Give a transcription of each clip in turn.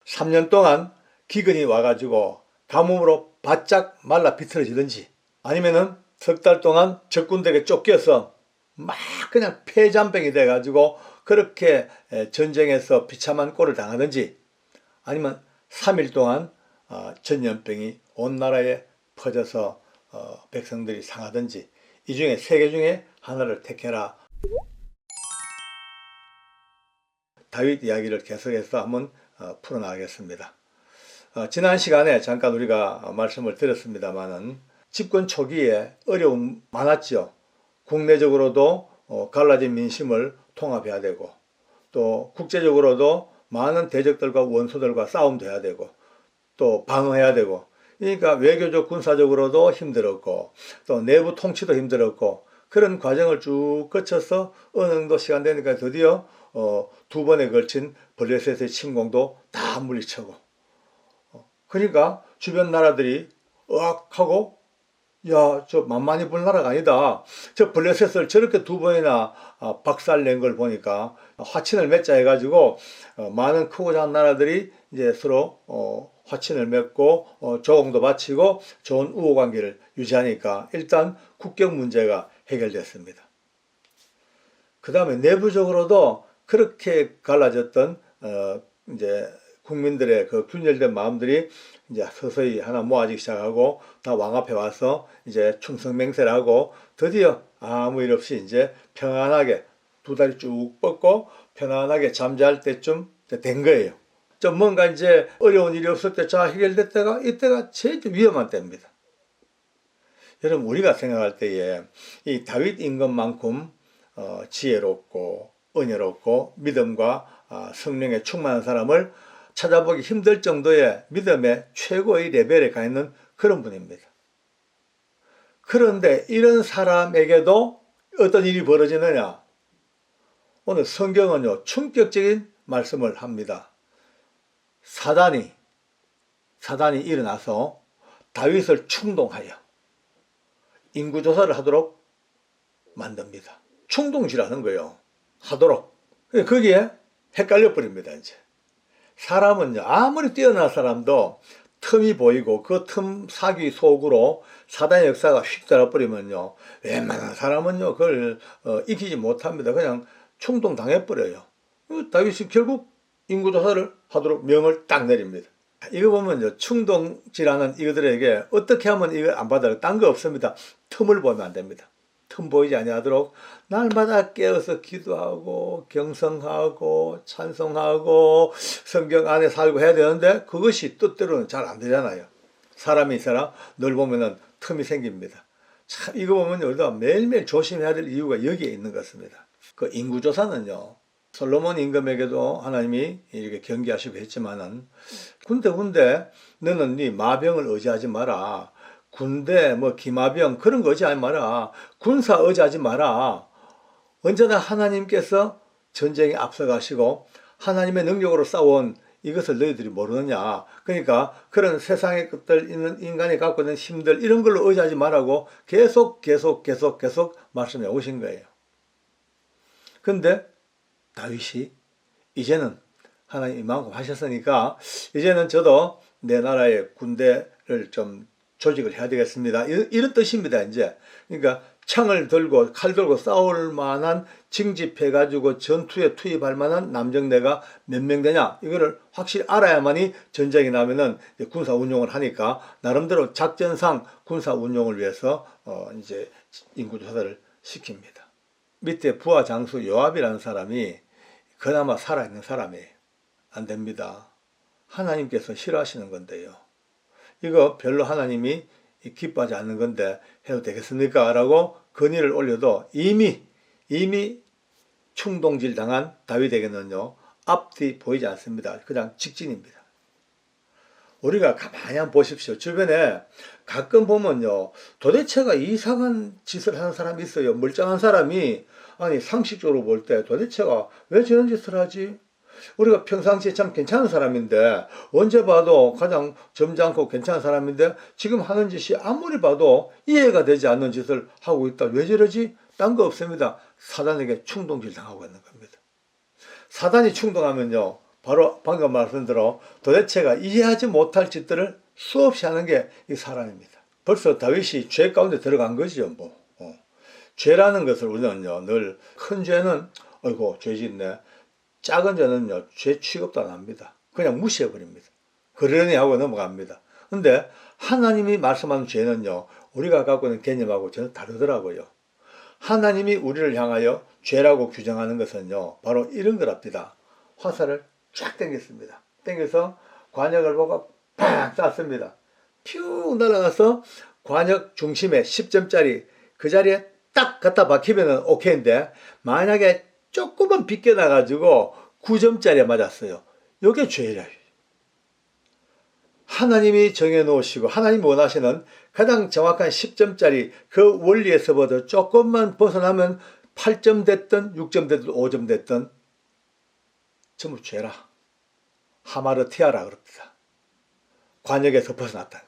3년 동안 기근이 와가지고 가뭄으로 바짝 말라 비틀어지든지, 아니면은 석 달 동안 적군들에게 쫓겨서 막 그냥 폐잔병이 돼가지고 그렇게 전쟁에서 비참한 꼴을 당하든지, 아니면 3일 동안 전염병이 온 나라에 퍼져서 백성들이 상하든지, 이 중에 세 개 중에 하나를 택해라. 다윗 이야기를 계속해서 한번 풀어나가겠습니다. 지난 시간에 잠깐 우리가 말씀을 드렸습니다마는 집권 초기에 어려움 많았죠. 국내적으로도 갈라진 민심을 통합해야 되고, 또 국제적으로도 많은 대적들과 원수들과 싸움도 해야 되고, 또 방어해야 되고, 그러니까 외교적 군사적으로도 힘들었고, 또 내부 통치도 힘들었고, 그런 과정을 쭉 거쳐서 어느 정도 시간 되니까 드디어 두 번에 걸친 블레셋의 침공도 다 물리치고, 그러니까 주변 나라들이 하고, 야, 저 만만히 볼 나라가 아니다. 저 블레셋을 저렇게 두 번이나 박살낸 걸 보니까 화친을 맺자 해가지고 많은 크고 작은 나라들이 이제 서로 화친을 맺고 조공도 바치고 좋은 우호 관계를 유지하니까 일단 국경 문제가 해결됐습니다. 그 다음에 내부적으로도 그렇게 갈라졌던 이제 국민들의 그 균열된 마음들이 이제 서서히 하나 모아지기 시작하고, 다 왕 앞에 와서 이제 충성맹세를 하고, 드디어 아무 일 없이 이제 평안하게 두 다리 쭉 뻗고 편안하게 잠잘 때쯤 된 거예요. 좀 뭔가 이제 어려운 일이 없을 때 자 해결됐다가 이때가 제일 위험한 때입니다. 여러분, 우리가 생각할 때에 이 다윗 임금만큼 지혜롭고 은혜롭고 믿음과 성령에 충만한 사람을 찾아보기 힘들 정도의 믿음의 최고의 레벨에 가 있는 그런 분입니다. 그런데 이런 사람에게도 어떤 일이 벌어지느냐? 오늘 성경은요, 충격적인 말씀을 합니다. 사단이 일어나서 다윗을 충동하여 인구조사를 하도록 만듭니다. 충동질하는 거예요. 하도록. 거기에 헷갈려 버립니다, 이제. 사람은요, 아무리 뛰어난 사람도 틈이 보이고 그 틈 사기 속으로 사단의 역사가 휙 들어버리면요, 웬만한 사람은요, 그걸 익히지 못합니다. 그냥 충동 당해버려요. 다윗이 결국 인구조사를 하도록 명을 딱 내립니다. 이거 보면요, 충동질하는 이들에게 어떻게 하면 이걸 안 받아요? 딴 거 없습니다. 틈을 보면 안 됩니다. 틈 보이지 아니하도록 날마다 깨어서 기도하고 경성하고 찬송하고 성경 안에 살고 해야 되는데, 그것이 뜻대로는 잘 안 되잖아요. 사람이 있어라 늘 보면은 틈이 생깁니다. 참 이거 보면 우리가 매일매일 조심해야 될 이유가 여기에 있는 것 같습니다. 그 인구조사는요, 솔로몬 임금에게도 하나님이 이렇게 경계하시고 했지만은, 군데 너는 네 마병을 의지하지 마라. 군대 기마병 그런 거 의지하지 마라. 군사 의지하지 마라. 언제나 하나님께서 전쟁에 앞서가시고 하나님의 능력으로 싸운 이것을 너희들이 모르느냐. 그러니까 그런 세상의 것들 있는 인간이 갖고 있는 힘들 이런 걸로 의지하지 말라고 계속 말씀해 오신 거예요. 근데 다윗이 이제는 하나님 이만큼 하셨으니까 이제는 저도 내 나라의 군대를 좀 조직을 해야 되겠습니다. 이런 뜻입니다, 이제. 그러니까 창을 들고 칼 들고 싸울 만한 징집해가지고 전투에 투입할 만한 남정네가 몇 명 되냐, 이거를 확실히 알아야만이 전쟁이 나면은 군사 운용을 하니까 나름대로 작전상 군사 운용을 위해서 이제 인구조사를 시킵니다. 밑에 부하 장수 요압이라는 사람이 그나마 살아있는 사람이에요. 안 됩니다. 하나님께서 싫어하시는 건데요. 이거 별로 하나님이 기뻐하지 않는 건데 해도 되겠습니까? 라고 건의를 올려도 이미 충동질 당한 다윗에게는요, 앞뒤 보이지 않습니다. 그냥 직진입니다. 우리가 가만히 한번 보십시오. 주변에 가끔 보면요, 도대체가 이상한 짓을 하는 사람이 있어요. 멀쩡한 사람이, 아니 상식적으로 볼 때 도대체가 왜 저런 짓을 하지? 우리가 평상시에 참 괜찮은 사람인데, 언제 봐도 가장 점잖고 괜찮은 사람인데 지금 하는 짓이 아무리 봐도 이해가 되지 않는 짓을 하고 있다. 왜 저러지? 딴 거 없습니다. 사단에게 충동질 당하고 있는 겁니다. 사단이 충동하면요, 바로 방금 말씀대로 도대체가 이해하지 못할 짓들을 수없이 하는 게 이 사람입니다. 벌써 다윗이 죄 가운데 들어간 거죠. 죄라는 것을 우리는요, 늘 큰 죄는 어이고 죄 짓네, 작은 죄는요 죄 취급도 안 합니다. 그냥 무시해버립니다. 그러니 하고 넘어갑니다. 근데 하나님이 말씀하는 죄는요, 우리가 갖고 있는 개념하고 전혀 다르더라고요. 하나님이 우리를 향하여 죄라고 규정하는 것은요, 바로 이런 거랍니다. 화살을 쫙 당겼습니다. 당겨서 관역을 보고 팍 쐈습니다. 퓨 날아가서 관역 중심에 10점짜리 그 자리에 딱 갖다 박히면 오케이인데, 만약에 조금만 비껴나가지고 9점짜리에 맞았어요. 이게 죄라. 하나님이 정해놓으시고 하나님이 원하시는 가장 정확한 10점짜리 그 원리에서부터 조금만 벗어나면 8점 됐든 6점 됐든 5점 됐든 전부 죄라. 하마르티아라 그럽니다. 관역에서 벗어났다.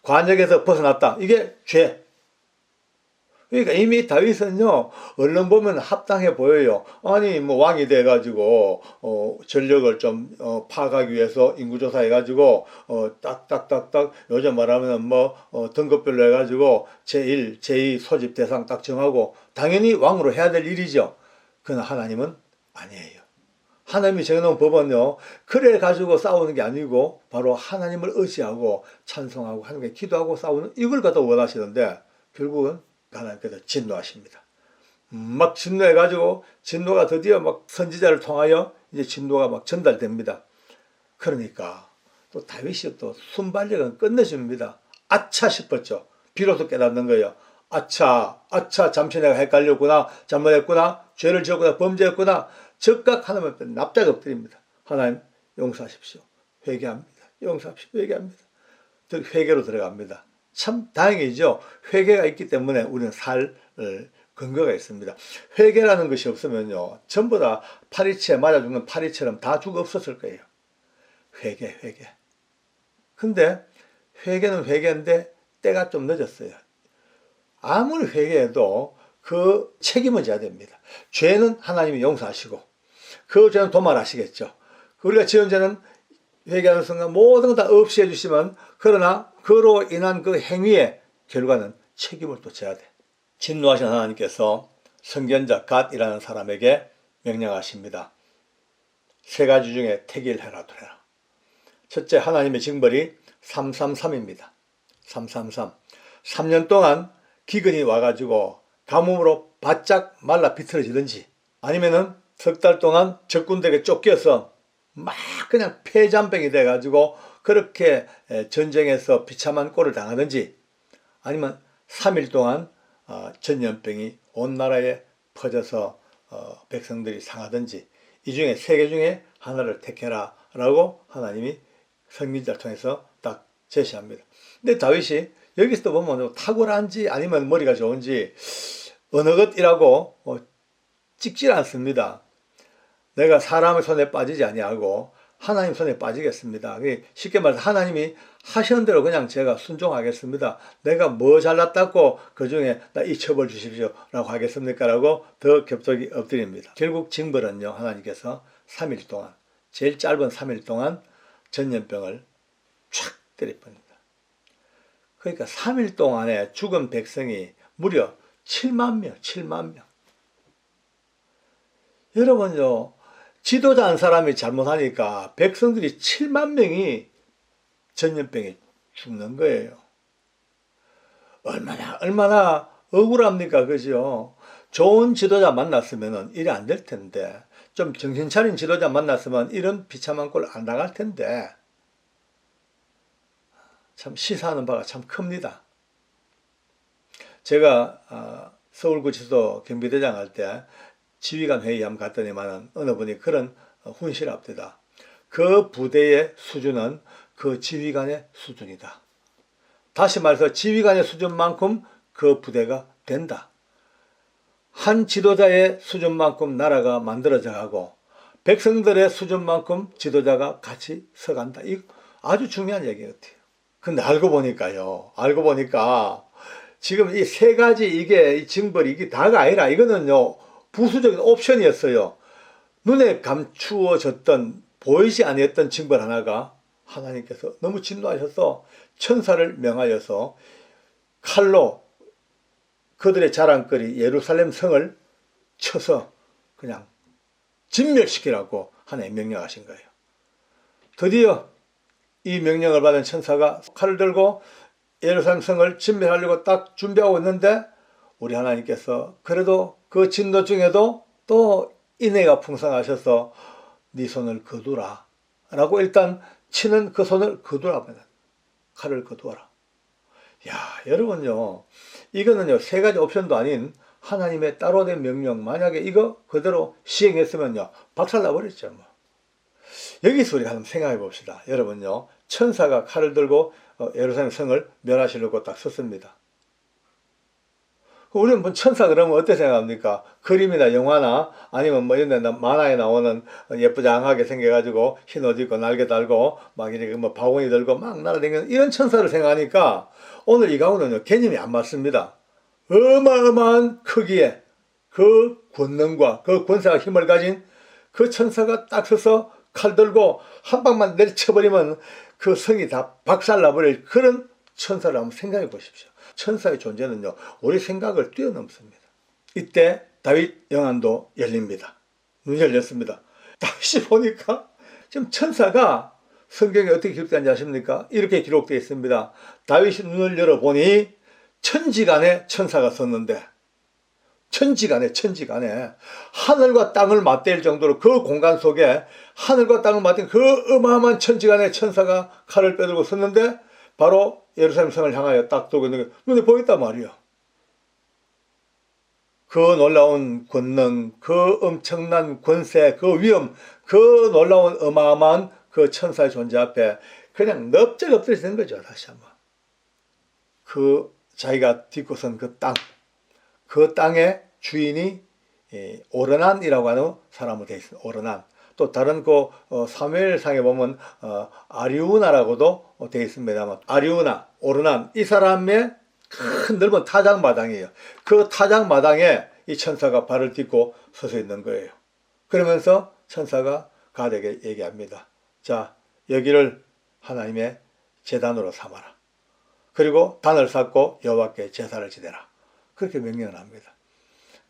관역에서 벗어났다. 이게 죄. 그러니까 이미 다윗은요, 얼른 보면 합당해 보여요. 아니, 왕이 돼가지고, 전력을 좀, 파악하기 위해서 인구조사 해가지고, 딱딱딱딱, 요즘 말하면 등급별로 해가지고, 제1, 제2 소집 대상 딱 정하고, 당연히 왕으로 해야 될 일이죠. 그러나 하나님은 아니에요. 하나님이 정해놓은 법은요, 그래 가지고 싸우는 게 아니고, 바로 하나님을 의지하고, 찬송하고, 하나님께 기도하고 싸우는 이걸 갖다 원하시는데, 결국은 하나님께서 진노하십니다. 막 진노해가지고 진노가 드디어 막 선지자를 통하여 이제 진노가 막 전달됩니다. 그러니까 또 다윗이 또 순발력은 끝내줍니다. 아차 싶었죠. 비로소 깨닫는 거예요. 아차 잠시 내가 헷갈렸구나, 잘못했구나, 죄를 지었구나, 범죄했구나. 즉각 하나님 앞에 납작 엎드립니다. 하나님 용서하십시오. 회개합니다. 용서하십시오. 회개합니다. 회개로 들어갑니다. 참 다행이죠. 회개가 있기 때문에 우리는 살 근거가 있습니다. 회개라는 것이 없으면요, 전부 다 파리채 맞아 죽는 파리처럼 다 죽어 없었을 거예요. 회개. 근데 회개는 회개인데 때가 좀 늦었어요. 아무리 회개해도 그 책임은 져야 됩니다. 죄는 하나님이 용서하시고 그 죄는 도말하시겠죠. 우리가 지은 죄는 회개하는 순간 모든 거 다 없이 해주시면, 그러나 그로 인한 그 행위의 결과는 책임을 또 져야 돼. 진노하신 하나님께서 선견자 갓이라는 사람에게 명령하십니다. 세 가지 중에 택일해라 두래라. 첫째, 하나님의 징벌이 333입니다. 333. 3년 동안 기근이 와가지고 가뭄으로 바짝 말라 비틀어지든지, 아니면은 석 달 동안 적군들에게 쫓겨서 막 그냥 폐잔병이 돼가지고 그렇게 전쟁에서 비참한 꼴을 당하든지, 아니면 3일 동안 전염병이 온 나라에 퍼져서 백성들이 상하든지, 이 중에 세 개 중에 하나를 택해라 라고 하나님이 선지자를 통해서 딱 제시합니다. 근데 다윗이 여기서 보면 탁월한지 아니면 머리가 좋은지 어느 것이라고 찍질 않습니다. 내가 사람의 손에 빠지지 아니하고 하나님 손에 빠지겠습니다. 쉽게 말해서 하나님이 하시는 대로 그냥 제가 순종하겠습니다. 내가 뭐 잘났다고 그 중에 나 이 처벌 주십시오 라고 하겠습니까? 라고 더 겹석이 엎드립니다. 결국 징벌은요, 하나님께서 3일 동안, 제일 짧은 3일 동안 전염병을 촥 때려버립니다. 그러니까 3일 동안에 죽은 백성이 무려 7만 명, 7만 명. 여러분요, 지도자 한 사람이 잘못하니까 백성들이 7만 명이 전염병에 죽는 거예요. 얼마나 억울합니까? 그죠? 좋은 지도자 만났으면 이래 안 될 텐데, 좀 정신 차린 지도자 만났으면 이런 비참한 꼴 안 나갈 텐데, 참 시사하는 바가 참 큽니다. 제가 서울구치소 경비대장 할 때 지휘관 회의 한번 갔더니만 어느 분이 그런 훈시를 합니다. 그 부대의 수준은 그 지휘관의 수준이다. 다시 말해서 지휘관의 수준만큼 그 부대가 된다. 한 지도자의 수준만큼 나라가 만들어져 가고 백성들의 수준만큼 지도자가 같이 서간다. 이거 아주 중요한 얘기 같아요. 근데 알고 보니까 지금 이 세 가지 이 징벌이 이게 다가 아니라 이거는요, 부수적인 옵션이었어요. 눈에 감추어졌던 보이지 아니했던 징벌 하나가 하나님께서 너무 진노하셔서 천사를 명하여서 칼로 그들의 자랑거리 예루살렘 성을 쳐서 그냥 진멸시키라고 하나님 명령하신 거예요. 드디어 이 명령을 받은 천사가 칼을 들고 예루살렘 성을 진멸하려고 딱 준비하고 있는데 우리 하나님께서 그래도 그 진노 중에도 또 인애가 풍성하셔서 네 손을 거두라 라고 일단 치는 그 손을 거두라, 칼을 거두어라. 야, 여러분요, 이거는요 3가지 옵션도 아닌 하나님의 따로 된 명령, 만약에 이거 그대로 시행했으면요 박살나버렸죠. 뭐. 여기서 우리가 한번 생각해 봅시다. 여러분요, 천사가 칼을 들고 예루살렘 성을 멸하시려고 딱 섰습니다. 우리는 뭐 천사 그러면 어떻게 생각합니까? 그림이나 영화나 아니면 뭐 이런 데 만화에 나오는 예쁘장하게 생겨가지고 흰 옷 입고 날개 달고 막 이렇게 뭐 바구니 들고 막 날아다니는 이런 천사를 생각하니까 오늘 이 강우는요 개념이 안 맞습니다. 어마어마한 크기에 그 권능과 그 권세와 힘을 가진 그 천사가 딱 서서 칼 들고 한 방만 내리쳐버리면 그 성이 다 박살나버릴 그런 천사를 한번 생각해 보십시오. 천사의 존재는요 우리 생각을 뛰어넘습니다. 이때 다윗 영안도 열립니다. 눈이 열렸습니다. 다윗이 보니까 지금 천사가 성경에 어떻게 기록되는지 아십니까? 이렇게 기록되어 있습니다. 다윗이 눈을 열어보니 천지간에 천사가 섰는데, 천지간에 하늘과 땅을 맞댈 정도로 그 공간 속에 하늘과 땅을 맞댄 그 어마어마한 천지간에 천사가 칼을 빼들고 섰는데 바로 예루살렘 성을 향하여 딱 들고 있는 게 눈에 보였단 말이에요. 그 놀라운 권능, 그 엄청난 권세, 그 위엄, 그 놀라운 어마어마한 그 천사의 존재 앞에 그냥 엎드려진 거죠. 다시 한번. 그 자기가 딛고 선 그 땅, 그 땅의 주인이 오르난이라고 하는 사람으로 되어 있습니다. 오르난. 또 다른 그 사무엘상에 보면 아리우나라고도 되어 있습니다만 아리우나, 오르난 이 사람의 큰 넓은 타작마당이에요. 그 타작마당에 이 천사가 발을 딛고 서서 있는 거예요. 그러면서 천사가 가드에게 얘기합니다. 자, 여기를 하나님의 제단으로 삼아라. 그리고 단을 쌓고 여호와께 제사를 지내라. 그렇게 명령을 합니다.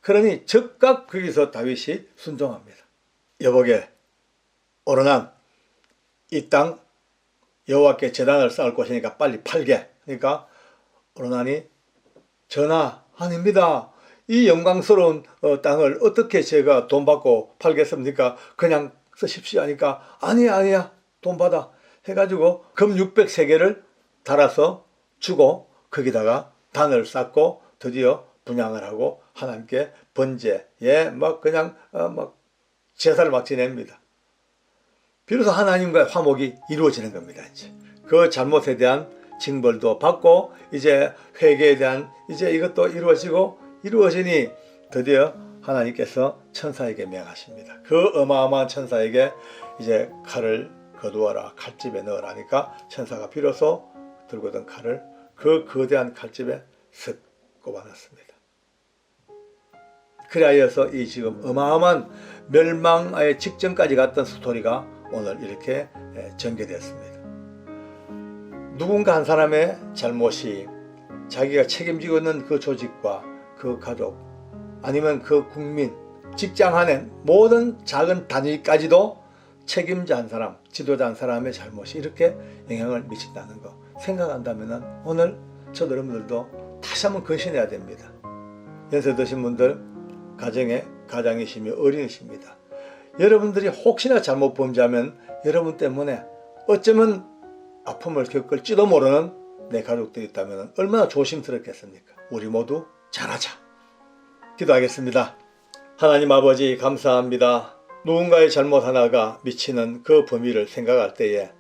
그러니 즉각 거기서 다윗이 순종합니다. 여보게 오르난 이 땅 여호와께 제단을 쌓을 곳이니까 빨리 팔게. 그러니까 오르난이 전하 아닙니다. 이 영광스러운 땅을 어떻게 제가 돈 받고 팔겠습니까? 그냥 쓰십시오 하니까 아니야 돈 받아 해가지고 금 600세겔을 달아서 주고 거기다가 단을 쌓고 드디어 분향을 하고 하나님께 번제에 막 그냥 막 제사를 막 지냅니다. 비로소 하나님과의 화목이 이루어지는 겁니다. 이제 그 잘못에 대한 징벌도 받고 이제 회개에 대한 이제 이것도 이루어지니 드디어 하나님께서 천사에게 명하십니다. 그 어마어마한 천사에게 이제 칼을 거두어라, 칼집에 넣으라 하니까 천사가 비로소 들고 있던 칼을 그 거대한 칼집에 쓱 꼽아놨습니다. 그리하여서 이 지금 어마어마한 멸망의 직전까지 갔던 스토리가 오늘 이렇게 전개되었습니다. 누군가 한 사람의 잘못이 자기가 책임지고 있는 그 조직과 그 가족 아니면 그 국민, 직장 안에 모든 작은 단위까지도 책임자 한 사람, 지도자 한 사람의 잘못이 이렇게 영향을 미친다는 거 생각한다면 오늘 저 여러분들도 다시 한번 근신해야 됩니다. 연세 드신 분들 가정에 가장이시며 어린이십니다. 여러분들이 혹시나 잘못 범죄하면 여러분 때문에 어쩌면 아픔을 겪을지도 모르는 내 가족들이 있다면 얼마나 조심스럽겠습니까? 우리 모두 잘하자. 기도하겠습니다. 하나님 아버지 감사합니다. 누군가의 잘못 하나가 미치는 그 범위를 생각할 때에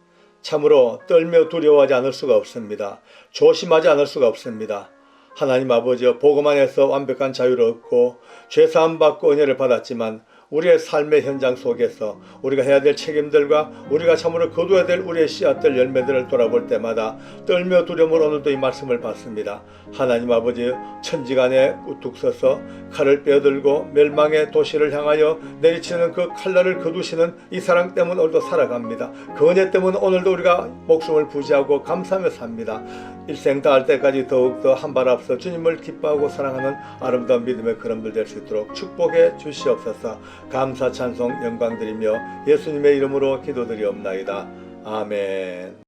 참으로 떨며 두려워하지 않을 수가 없습니다. 조심하지 않을 수가 없습니다. 하나님 아버지 복음 안에서 완벽한 자유를 얻고 죄사함 받고 은혜를 받았지만 우리의 삶의 현장 속에서 우리가 해야 될 책임들과 우리가 참으로 거둬야 될 우리의 씨앗들 열매들을 돌아볼 때마다 떨며 두려움으로 오늘도 이 말씀을 받습니다. 하나님 아버지, 천지간에 우뚝 서서 칼을 빼어들고 멸망의 도시를 향하여 내리치는 그 칼날을 거두시는 이 사랑 때문에 오늘도 살아갑니다. 그 은혜 때문에 오늘도 우리가 목숨을 부지하고 감사하며 삽니다. 일생 다할 때까지 더욱더 한 발 앞서 주님을 기뻐하고 사랑하는 아름다운 믿음의 그람들 될 수 있도록 축복해 주시옵소서. 감사 찬송 영광 드리며 예수님의 이름으로 기도드리옵나이다. 아멘.